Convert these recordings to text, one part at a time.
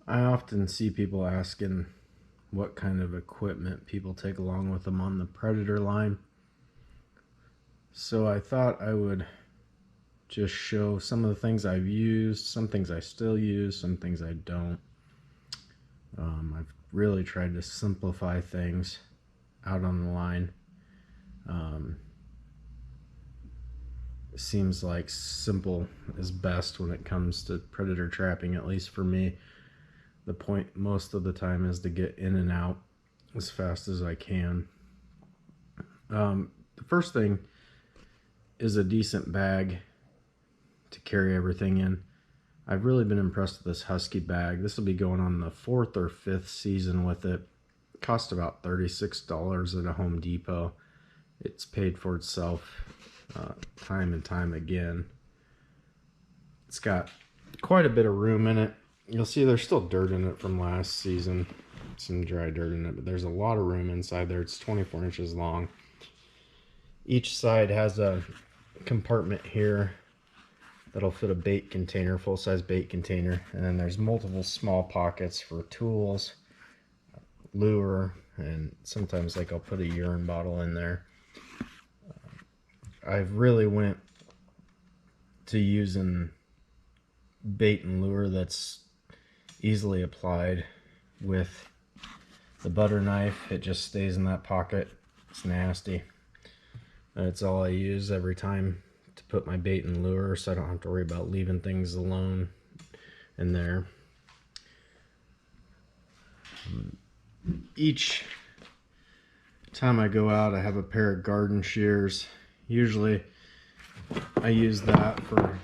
I often see people asking what kind of equipment people take along with them on the Predator line. So I thought I would just show some of the things I've used, some things I still use, some things I don't. I've really tried to simplify things out on the line. It seems like simple is best when it comes to predator trapping, at least for me. The point most of the time is to get in and out as fast as I can. The first thing is a decent bag to carry everything in. I've really been impressed with this Husky bag. This will be going on the 4th or 5th season with it. It cost about $36 at a Home Depot. It's paid for itself time and time again. It's got quite a bit of room in it. You'll see there's still dirt in it from last season, some dry dirt in it, but there's a lot of room inside there. It's 24 inches long. Each side has a compartment here that'll fit a bait container, full-size bait container, and then there's multiple small pockets for tools, lure, and sometimes like I'll put a urine bottle in there. I've really went to using bait and lure that's easily applied with the butter knife. It just stays in that pocket. It's nasty. That's all I use every time to put my bait and lure, so I don't have to worry about leaving things alone in there. Each time I go out, I have a pair of garden shears. Usually I use that for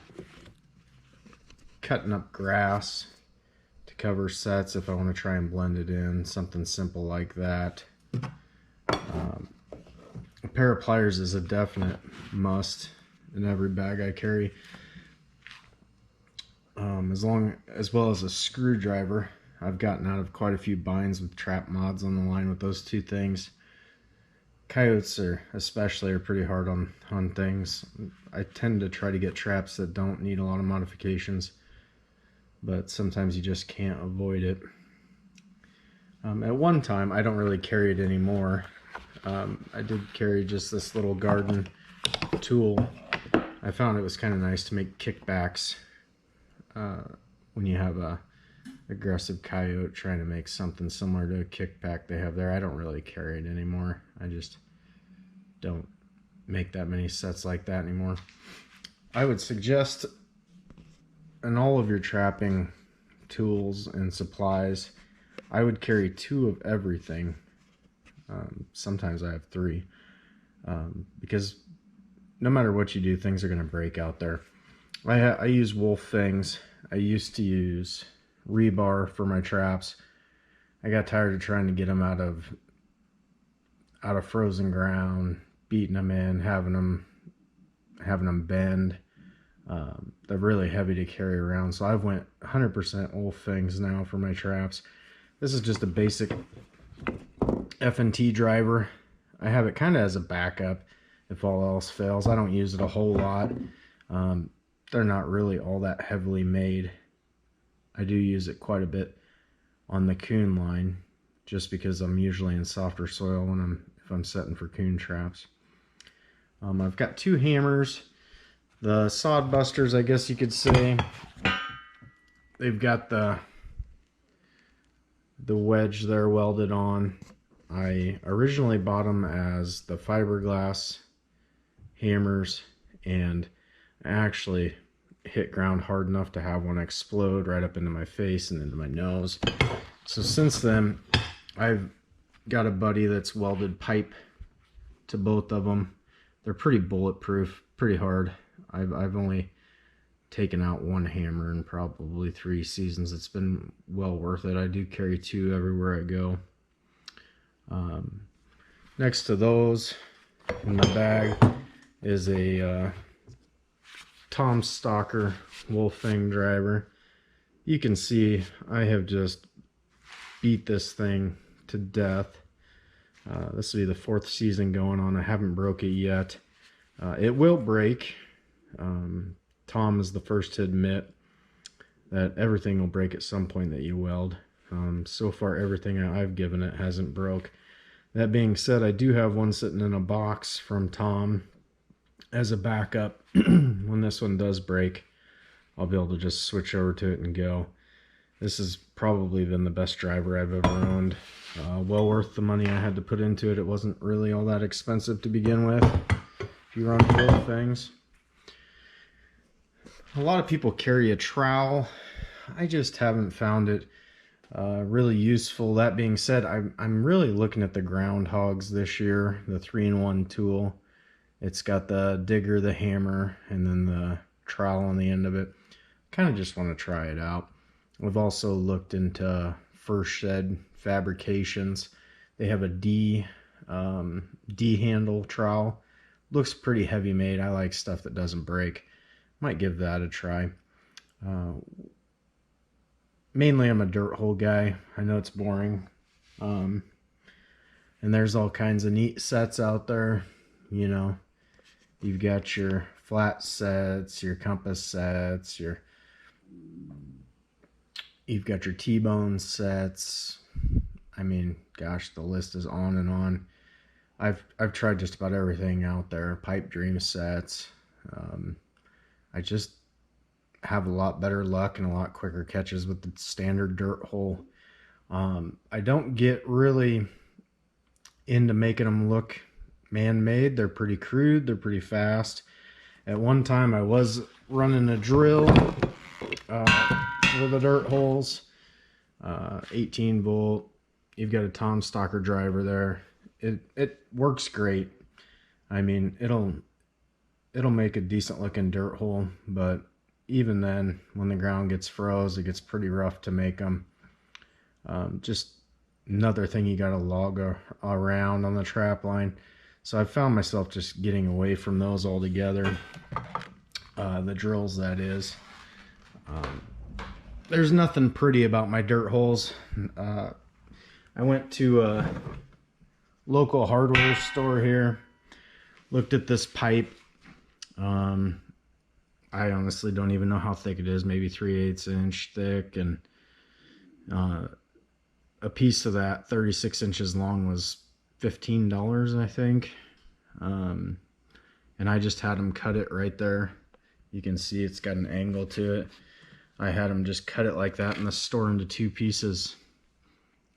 cutting up grass to cover sets if I want to try and blend it in, something simple like that. A pair of pliers is a definite must in every bag I carry, as well as a screwdriver. I've gotten out of quite a few binds with trap mods on the line with those two things. Coyotes especially are pretty hard on things. I tend to try to get traps that don't need a lot of modifications, but sometimes you just can't avoid it. At one time, I don't really carry it anymore. I did carry just this little garden tool. I found it was kind of nice to make kickbacks when you have a aggressive coyote trying to make something similar to a kickback they have there. I don't really carry it anymore. I just don't make that many sets like that anymore. I would suggest in all of your trapping tools and supplies, I would carry 2 of everything. Sometimes I have 3, because no matter what you do, things are going to break out there. I use wolf fangs. I used to use rebar for my traps. I got tired of trying to get them out of frozen ground, beating them in, having them bend. They're really heavy to carry around, so I've went 100% wolf fangs now for my traps. This is just a basic F&T driver. I have it kind of as a backup if all else fails. I don't use it a whole lot. They're not really all that heavily made. I do use it quite a bit on the coon line, just because I'm usually in softer soil if I'm setting for coon traps. I've got 2 hammers, the sod busters, I guess you could say. They've got the wedge there welded on. I originally bought them as the fiberglass hammers, and I actually hit ground hard enough to have one explode right up into my face and into my nose. So since then, I've got a buddy that's welded pipe to both of them. They're pretty bulletproof, pretty hard. I've only taken out 1 hammer in probably 3 seasons. It's been well worth it. I do carry 2 everywhere I go. Next to those in my bag is a Tom Stalker wolf fang driver. You can see I have just beat this thing to death. This will be the 4th season going on. I haven't broke it yet. It will break. Tom is the first to admit that everything will break at some point that you weld. So far, everything I've given it hasn't broke. That being said, I do have one sitting in a box from Tom as a backup. When this one does break, I'll be able to just switch over to it and go. This has probably been the best driver I've ever owned. Well worth the money I had to put into it. It wasn't really all that expensive to begin with, if you run both things. A lot of people carry a trowel. I just haven't found it really useful. That being said, I'm really looking at the groundhogs this year, the 3-in-1 tool. It's got the digger, the hammer, and then the trowel on the end of it. Kind of just want to try it out. We've also looked into First Shed Fabrications. They have a D handle trowel. Looks pretty heavy made. I like stuff that doesn't break. Might give that a try. Mainly I'm a dirt hole guy. I know it's boring. And there's all kinds of neat sets out there. You know, you've got your flat sets, your compass sets, you've got your T-bone sets. I mean, gosh, the list is on and on. I've tried just about everything out there. Pipe dream sets. I just have a lot better luck and a lot quicker catches with the standard dirt hole. I don't get really into making them look man-made. They're pretty crude. They're pretty fast. At one time, I was running a drill with the dirt holes. 18 volt. You've got a Tom Stocker driver there. It works great. I mean, it'll make a decent looking dirt hole, but even then, when the ground gets froze, it gets pretty rough to make them. Just another thing you got to log around on the trap line. So I found myself just getting away from those altogether. The drills, that is. There's nothing pretty about my dirt holes. I went to a local hardware store here, looked at this pipe. I honestly don't even know how thick it is, maybe 3/8 inch thick, and a piece of that 36 inches long was $15, I think. And I just had them cut it right there. You can see it's got an angle to it. I had them just cut it like that in the store into 2 pieces,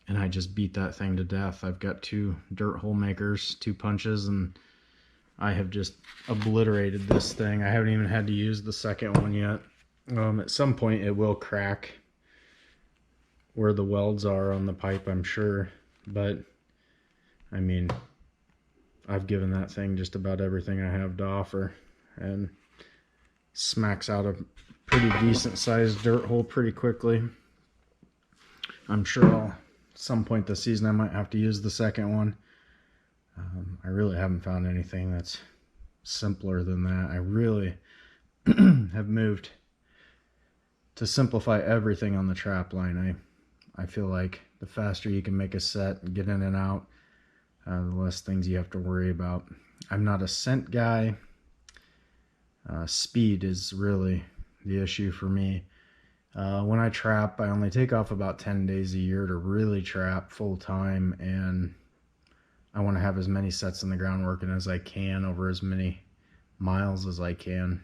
and I just beat that thing to death. I've got 2 dirt hole makers, 2 punches, and I have just obliterated this thing. I haven't even had to use the second one yet. At some point it will crack where the welds are on the pipe, I'm sure. But, I mean, I've given that thing just about everything I have to offer, and smacks out a pretty decent sized dirt hole pretty quickly. I'm sure at some point this season I might have to use the second one. I really haven't found anything that's simpler than that. I really have moved to simplify everything on the trap line. I feel like the faster you can make a set and get in and out, the less things you have to worry about. I'm not a scent guy. Speed is really the issue for me. When I trap, I only take off about 10 days a year to really trap full time, and I want to have as many sets in the ground working as I can over as many miles as I can.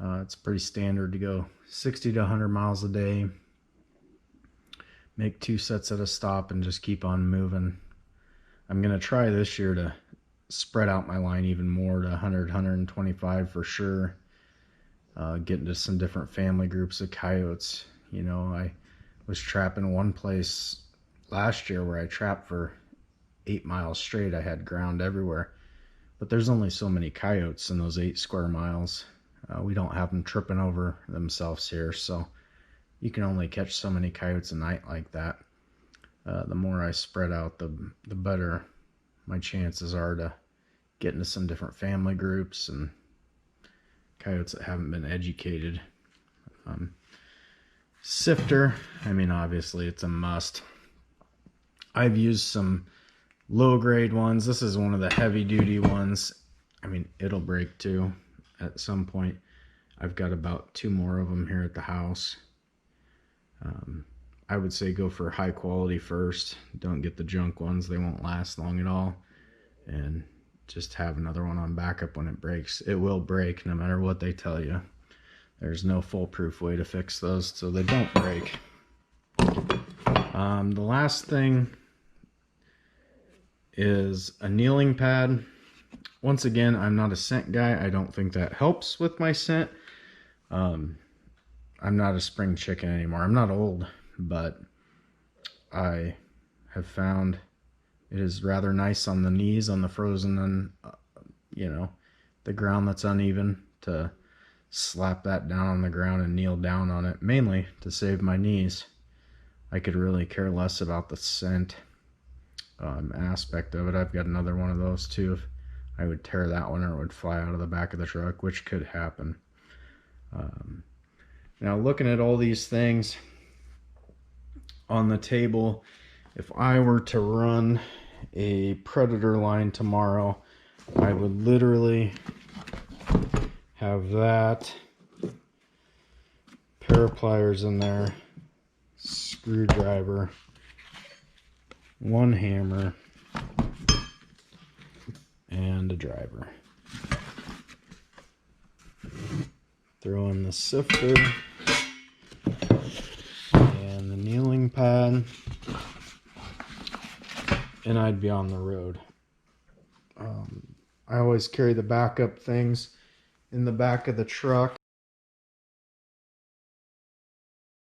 It's pretty standard to go 60 to 100 miles a day, make 2 sets at a stop, and just keep on moving. I'm going to try this year to spread out my line even more to 100, 125 for sure. Get into some different family groups of coyotes. You know, I was trapping one place last year where I trapped for 8 miles straight. I had ground everywhere, but there's only so many coyotes in those 8 square miles. We don't have them tripping over themselves here, so you can only catch so many coyotes a night like that. The more I spread out, the better my chances are to get into some different family groups and coyotes that haven't been educated. Sifter, I mean, obviously it's a must. I've used some low grade ones. This is one of the heavy duty ones. I mean, it'll break too at some point. I've got about 2 more of them here at the house. I would say go for high quality first. Don't get the junk ones. They won't last long at all. And just have another one on backup when it breaks. It will break no matter what they tell you. There's no foolproof way to fix those so they don't break. The last thing is a kneeling pad. Once again, I'm not a scent guy. I don't think that helps with my scent. I'm not a spring chicken anymore. I'm not old, but I have found it is rather nice on the knees, on the frozen and, you know, the ground that's uneven, to slap that down on the ground and kneel down on it, mainly to save my knees. I could really care less about the scent aspect of it. I've got another one of those too. If I would tear that one, or it would fly out of the back of the truck, which could happen. Now, looking at all these things on the table, if I were to run a Predator line tomorrow, I would literally have that, pair of pliers in there, screwdriver, one hammer, and a driver. Throw in the sifter and the kneeling pad, and I'd be on the road. I always carry the backup things in the back of the truck.